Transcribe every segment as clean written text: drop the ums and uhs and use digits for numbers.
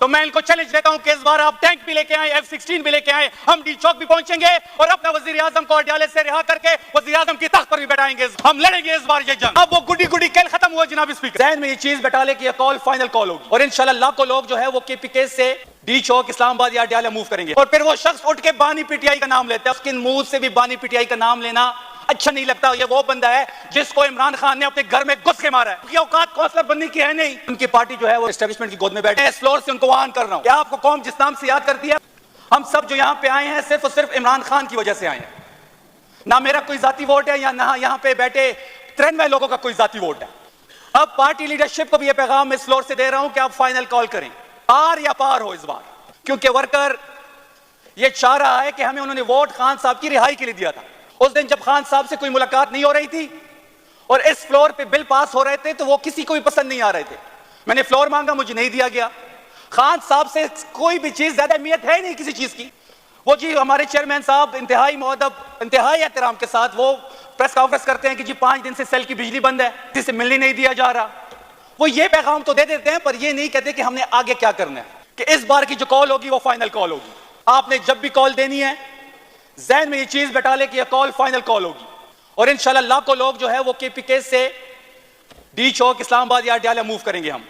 تو میں ان کو چیلنج دیتا ہوں کہ اس بار آپ ٹینک بھی لے کے آئیں, F-16 بھی لے کے آئیں, ہم ڈی چوک بھی پہنچیں گے اور اپنا وزیر اعظم کو اڈیالے سے رہا کر کے وزیر اعظم کی تخت پر بھی بیٹھائیں گے. ہم لڑیں گے اس بار یہ جنگ. اب وہ گڈی گڈی کھیل ختم ہوا جناب اسپیکر. ذہن میں یہ چیز بیٹھا لے کہ یہ کال فائنل کال ہوگی اور انشاءاللہ لاکھوں لوگ جو ہے وہ KPK سے ڈی چوک, اسلام آباد یا اڈیالہ موو کریں گے. اور پھر وہ شخص اٹھ کے بانی PTI کا نام لیتا ہے, اس کے منہ سے بھی بانی PTI کا نام لینا اچھا نہیں لگتا. یہ وہ بندہ ہے جس کو عمران خان نے اپنے گھر میں گھس کے مارا ہے. ان کی اوقات کونسلر بننے کی ہے نہیں. ان کی پارٹی جو ہے وہ اسٹیبلشمنٹ کی گود میں بیٹھے. اس فلور سے ان کو وان کر رہا ہوں کہ آپ کو قوم جس نام سے یاد کرتی ہے, ہم سب جو یہاں پہ آئے ہیں صرف اور صرف عمران خان کی وجہ سے آئے ہیں. نہ میرا کوئی ذاتی ووٹ ہے یا نہ یہاں پہ بیٹھے 93 لوگوں کا کوئی ذاتی ووٹ ہے. اب پارٹی لیڈرشپ کو بھی یہ پیغام اس فلور سے دے رہا ہوں کہ آپ فائنل کال کریں, پار یا پار ہو اس بار. کیونکہ ورکر یہ چاہ رہا ہے کہ ہمیں انہوں نے ووٹ خان صاحب کی رہائی کے لیے دیا تھا. اس دن جب خان صاحب سے کوئی ملاقات نہیں ہو رہی تھی اور اس فلور پہ بل پاس ہو رہے تھے تو وہ کسی کو بھی پسند نہیں آ رہے تھے. میں نے فلور مانگا, مجھے نہیں دیا گیا. خان صاحب سے کوئی بھی چیز زیادہ اہمیت ہے نہیں کسی چیز کی. وہ جی ہمارے چیئرمین صاحب انتہائی مؤدب, انتہائی احترام کے ساتھ وہ پریس کانفرنس کرتے ہیں کہ جی 5 دن سے سیل کی بجلی بند ہے, کسی سے ملنے نہیں دیا جا رہا. وہ یہ پیغام تو دے دیتے ہیں پر یہ نہیں کہتے کہ ہم نے آگے کیا کرنا ہے, کہ اس بار کی جو کال ہوگی وہ فائنل کال ہوگی. آپ نے جب بھی کال دینی ہے ذہن میں یہ چیز بیٹھا لے کہ یہ کال فائنل کال ہوگی اور انشاءاللہ لاکھوں لوگ جو ہے وہ KPK سے ڈی چوک, اسلام آباد یا اڈیالہ موو کریں گے. ہم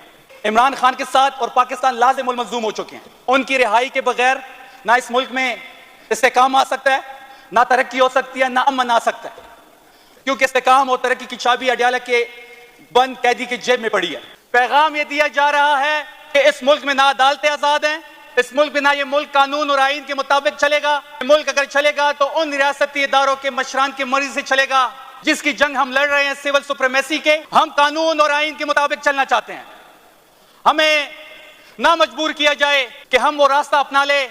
عمران خان کے ساتھ اور پاکستان لازم الملزوم ہو چکے ہیں. ان کی رہائی کے بغیر نہ اس ملک میں استحکام آ سکتا ہے, نہ ترقی ہو سکتی ہے, نہ امن آ سکتا ہے. کیونکہ استحکام اور ترقی کی چابی اڈیالہ کے بند قیدی کی جیب میں پڑی ہے. پیغام یہ دیا جا رہا ہے کہ اس ملک میں نہ عدالتیں آزاد ہیں, اس ملک میں نہ یہ ملک قانون اور آئین کے مطابق چلے گا. ملک اگر چلے گا تو ان ریاستی اداروں کے مشران کی مرضی سے چلے گا جس کی جنگ ہم لڑ رہے ہیں, سول سپریمیسی کے. ہم قانون اور آئین کے مطابق چلنا چاہتے ہیں. ہمیں نہ مجبور کیا جائے کہ ہم وہ راستہ اپنا لے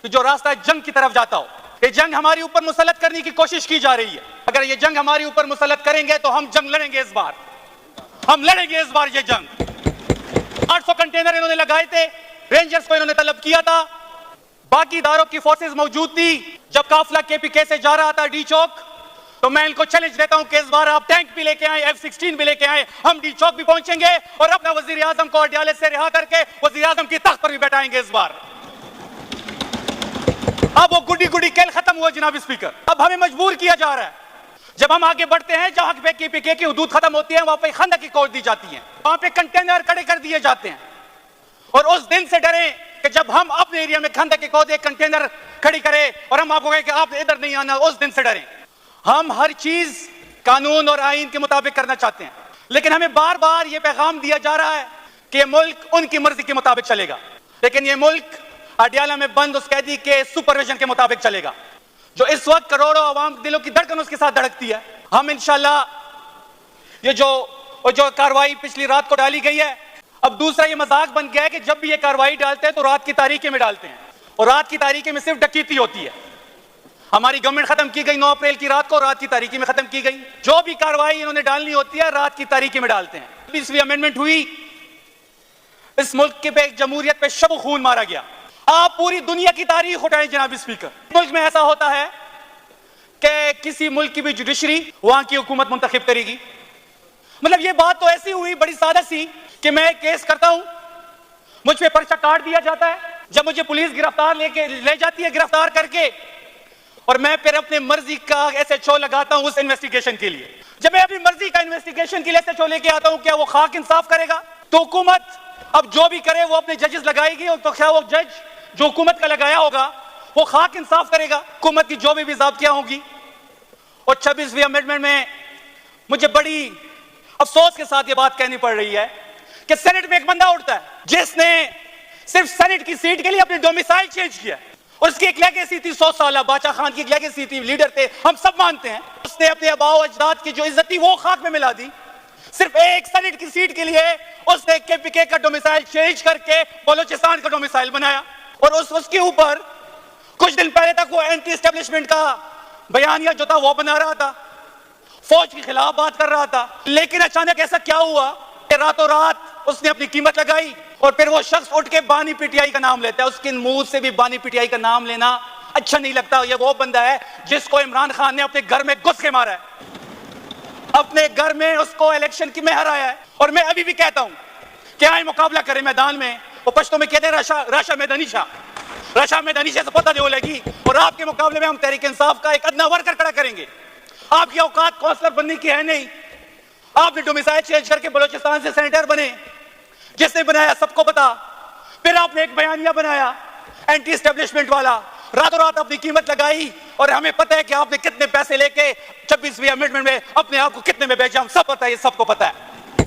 جو راستہ جنگ کی طرف جاتا ہو. یہ جنگ ہماری اوپر مسلط کرنے کی کوشش کی جا رہی ہے. اگر یہ جنگ ہماری اوپر مسلط کریں گے تو ہم جنگ لڑیں گے. اس بار ہم لڑیں گے اس بار یہ جنگ. 800 کنٹینر انہوں نے لگائے تھے, رینجرز کو انہوں نے طلب کیا تھا, باقی اداروں کی فورسز موجود تھی. جب قافلہ KPK سے جا رہا تھا ڈی چوک تو میں ان کو چیلنج دیتا ہوں کہ اس بار آپ ٹینک بھی لے کے آئیں, F-16 بھی لے کے آئیں, ہم ڈی چوک بھی پہنچیں گے اور اپنا وزیر اعظم کو اڈیالے سے رہا کر کے وزیر اعظم کی تخت پر بھی بیٹھائیں گے اس بار. اب وہ گڈی گڈی کھیل ختم ہوا جناب اسپیکر. اب ہمیں مجبور کیا جا رہا ہے. جب ہم آگے بڑھتے ہیں جہاں پہ KPK کی حدود ختم ہوتی ہیں وہاں پہ خندق کی کوڑ دی جاتی ہیں, وہاں پہ کنٹینر کھڑے کر دیے جاتے ہیں. اور اس دن سے ڈریں کہ جب ہم اپنے ایریا میں خندق کی کوڑ کنٹینر کھڑی کرے اور ہم آپ کو کہیں کہ آپ ادھر نہیں آنا, اس دن سے ڈریں. ہم ہر چیز قانون اور آئین کے مطابق کرنا چاہتے ہیں, لیکن ہمیں بار بار یہ پیغام دیا جا رہا ہے کہ یہ ملک ان کی مرضی کے مطابق چلے گا, لیکن یہ ملک اڈیالہ میں بند اس قیدی کے سپرویژن کے مطابق چلے گا جو اس وقت کروڑوں عوام دلوں کی دھڑکن اس کے ساتھ دھڑکتی ہے. ہم انشاءاللہ یہ جو کاروائی پچھلی رات کو ڈالی گئی ہے, اب دوسرا یہ مذاق بن گیا ہے کہ جب بھی یہ کاروائی ڈالتے ہیں تو رات کی تاریکی میں ڈالتے ہیں, اور رات کی تاریکی میں صرف ڈکیتی ہوتی ہے. ہماری گورنمنٹ ختم کی گئی 9 اپریل کی رات کو, رات کی تاریکی میں ختم کی گئی. جو بھی کاروائی انہوں نے ڈالنی ہوتی ہے رات کی تاریکی میں ڈالتے ہیں. 20ویں امینڈمنٹ ہوئی, اس ملک کے پہ جمہوریت پہ شب و خون مارا گیا. آپ پوری دنیا کی تاریخ اٹھائیں جناب اسپیکر. ملک میں ایسا ہوتا ہے کہ کسی ملک کی بھی جوڈیشری وہاں کی حکومت منتخب کرے گی. مطلب یہ بات تو ایسی ہوئی بڑی سادہ سی کہ میں کیس کرتا ہوں, مجھ پہ پرچہ کاٹ دیا جاتا ہے, جب مجھے پولیس گرفتار لے جاتی ہے گرفتار کر کے, اور میں پھر اپنے مرضی کا SHO لگاتا ہوں اس انویسٹیگیشن کے لیے. جب میں اپنی مرضی کا انویسٹیگیشن کے لیے SHO لے کے آتا ہوں, کیا وہ خاک انصاف کرے گا؟ تو حکومت اب جو بھی کرے وہ اپنے ججز لگائے گی, اور تو کیا وہ جج جو حکومت کا لگایا ہوگا وہ خاک انصاف کرے گا؟ حکومت کی جو بھی ضابطیاں ہوں گی. اور 26ویں امینڈمنٹ میں مجھے بڑی افسوس کے ساتھ یہ بات کہنی پڑ رہی ہے کہ سینٹ میں ایک بندہ اٹھتا ہے جس نے صرف سینٹ کی سیٹ کے لیے اپنی ڈومیسائل چینج کیا, اور اس کی ایک لیگیسی تھی 100 سالہ, باچا خان کی ایک لیگیسی تھی, لیڈر تھے, ہم سب مانتے ہیں. اس نے اپنے آباء و اجداد کی جو عزت تھی وہ خاک میں ملا دی. صرف ایک سینٹ کی سیٹ کے لیے اس نے KPK کا ڈومیسائل چینج کر کے بلوچستان کا ڈومیسائل بنایا, اور اس کے اوپر کچھ دن پہلے تک وہ اینٹی اسٹیبلشمنٹ کا بیانیہ جو تھا وہ بنا رہا تھا, فوج کے خلاف بات کر رہا تھا. لیکن اچانک ایسا کیا ہوا کہ راتوں رات اس نے اپنی قیمت لگائی, اور پھر وہ شخص اٹھ کے بانی PTI کا نام لیتا ہے. اس کے منہ سے بھی بانی PTI کا نام لینا اچھا نہیں لگتا. یہ وہ بندہ ہے جس کو عمران خان نے اپنے گھر میں گھس کے مارا ہے, اپنے گھر میں اس کو الیکشن کی میں ہرایا ہے. اور میں ابھی بھی کہتا ہوں کہ آئیں مقابلہ کریں میدان میں, وہ پشتوں میں کہتے ہیں راشا میدانیشا سے پتہ دے لگی. اور آپ کے مقابلے میں ہم تحریک انصاف کا ایک ادنا ورکر کھڑا کریں گے. آپ کی اوقات کونسلر بننے کی ہے نہیں. آپ نے ڈومیسائل چینج کر کے بلوچستان سے سینیٹر بنے. جس نے بنایا سب کو پتا. پھر آپ نے ایک بیانیہ بنایا اینٹی اسٹیبلشمنٹ والا, راتوں رات اپنی قیمت لگائی, اور ہمیں پتہ ہے کہ آپ نے کتنے پیسے لے کے 26ویں امینڈمنٹ میں اپنے آپ کو کتنے میں بیچا, ہم سب پتہ ہے, یہ سب کو پتہ ہے.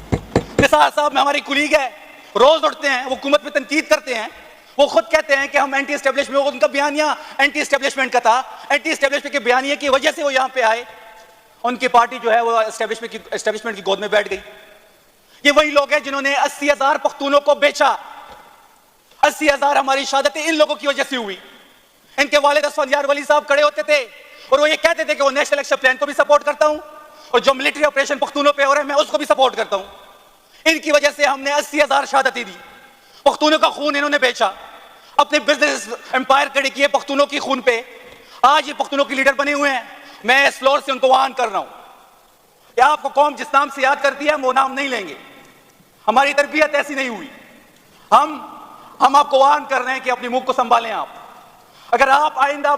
نثار صاحب میں ہماری کولیگ ہے, روز اٹھتے ہیں, وہ حکومت پہ تنقید کرتے ہیں. وہ خود کہتے ہیں کہ ہم اینٹی اسٹیبلشمنٹ, ان کا بیانیہ اینٹی اسٹیبلشمنٹ کا تھا. اینٹی اسٹیبلشمنٹ کے بیانیے کی وجہ سے وہ یہاں پہ آئے. ان کی پارٹی جو ہے وہ اسٹیبلشمنٹ کی گود میں بیٹھ گئی. یہ وہی لوگ ہیں جنہوں نے 80,000 پختونوں کو بیچا. 80,000 ہماری شہادتیں ان لوگوں کی وجہ سے ہوئی. ان کے والد اسفندیار ولی صاحب کھڑے ہوتے تھے اور وہ یہ کہتے تھے کہ وہ نیشنل ایکشن پلان کو بھی سپورٹ کرتا ہوں, اور جو ملٹری آپریشن پختونوں پہ ہو رہا ہے میں اس کو بھی سپورٹ کرتا ہوں. ان کی وجہ سے ہم نے 80,000 شہادتیں دی. پختونوں کا خون انہوں نے بیچا, اپنے بزنس امپائر کھڑے کیے پختونوں کی خون پہ. آج یہ پختونوں کی لیڈر بنے ہوئے ہیں. میں اس فلور سے ان کو وان کر رہا ہوں کہ آپ کو قوم جس نام سے یاد کرتی ہے ہم وہ نام نہیں لیں گے. ہماری تربیت ایسی نہیں ہوئی. ہم آپ کو وان کر رہے ہیں کہ اپنی منہ کو سنبھالیں. آپ اگر آپ آئندہ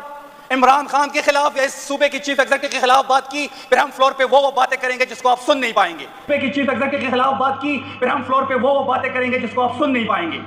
عمران خان کے خلاف یا اس صوبے کی چیف ایگزیکٹو کے خلاف بات کی, پھر ہم فلور پہ وہ باتیں کریں گے جس کو آپ سن نہیں پائیں گے. صوبے کی چیف ایگزیکٹو کے خلاف بات کی, پھر ہم فلور پہ وہ باتیں کریں گے جس کو آپ سن نہیں پائیں گے.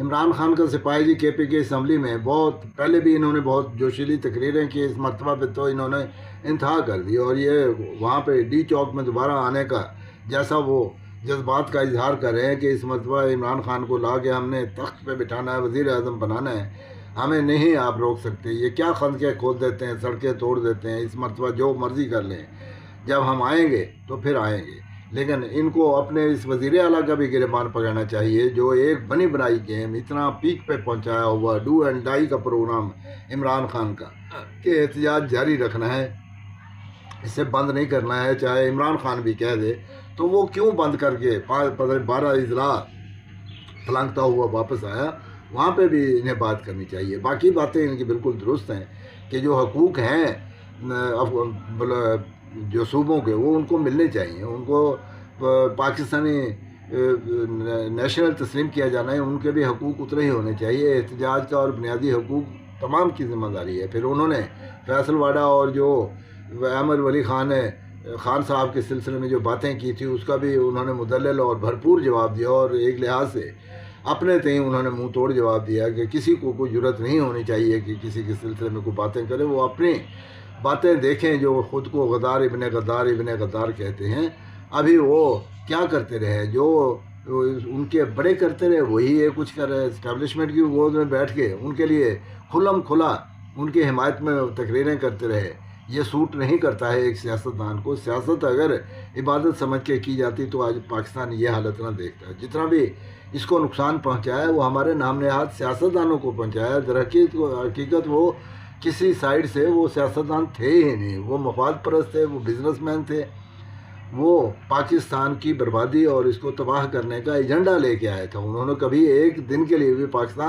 عمران خان کا سپاہی جی کے پی کے اسمبلی میں بہت پہلے بھی انہوں نے بہت جوشیلی تقریریں کی. اس مرتبہ پہ تو انہوں نے انتہا کر دی, اور یہ وہاں پہ ڈی چوک میں دوبارہ آنے کا جیسا وہ جذبات کا اظہار کر رہے ہیں کہ اس مرتبہ عمران خان کو لا کے ہم نے تخت پہ بٹھانا ہے, وزیر اعظم بنانا ہے, ہمیں نہیں آپ روک سکتے. یہ کیا خندقیں کھود دیتے ہیں, سڑکیں توڑ دیتے ہیں. اس مرتبہ جو مرضی کر لیں, جب ہم آئیں گے تو پھر آئیں گے. لیکن ان کو اپنے اس وزیر اعلیٰ کا بھی گریبان پکڑنا چاہیے جو ایک بنی بنائی گیم اتنا پیک پہ پہنچایا ہوا, ڈو اینڈ ڈائی کا پروگرام عمران خان کا, کہ احتجاج جاری رکھنا ہے, اسے بند نہیں کرنا ہے. چاہے عمران خان بھی کہہ دے تو وہ کیوں بند کر کے 12 اضلاع پھلانگتا ہوا واپس آیا, وہاں پہ بھی انہیں بات کرنی چاہیے. باقی باتیں ان کی بالکل درست ہیں کہ جو حقوق ہیں جو صوبوں کے وہ ان کو ملنے چاہیے. ان کو پاکستانی نیشنل تسلیم کیا جانا ہے, ان کے بھی حقوق اتنے ہی ہونے چاہیے. احتجاج کا اور بنیادی حقوق تمام کی ذمہ داری ہے. پھر انہوں نے فیصل واڈا اور جو احمد ولی خان صاحب کے سلسلے میں جو باتیں کی تھی اس کا بھی انہوں نے مدلل اور بھرپور جواب دیا, اور ایک لحاظ سے اپنے تئیں انہوں نے منہ توڑ جواب دیا کہ کسی کو کوئی جرت نہیں ہونی چاہیے کہ کسی کے سلسلے میں کوئی باتیں کرے. وہ اپنی باتیں دیکھیں جو خود کو غدار ابن غدار کہتے ہیں. ابھی وہ کیا کرتے رہے, جو ان کے بڑے کرتے رہے وہی یہ کچھ کر رہے. اسٹیبلشمنٹ کی گود میں بیٹھ کے ان کے لیے کھلم کھلا ان کی حمایت میں تقریریں کرتے رہے. یہ سوٹ نہیں کرتا ہے ایک سیاستدان کو. سیاست اگر عبادت سمجھ کے کی جاتی تو آج پاکستان یہ حالت نہ دیکھتا. جتنا بھی اس کو نقصان پہنچایا وہ ہمارے نام نہاد سیاستدانوں کو پہنچایا. در حقیقت وہ کسی سائڈ سے وہ سیاستدان تھے ہی نہیں. وہ مفاد پرست تھے, وہ بزنس مین تھے. وہ پاکستان کی بربادی اور اس کو تباہ کرنے کا ایجنڈا لے کے آئے تھا. انہوں نے کبھی ایک دن کے لیے بھی پاکستان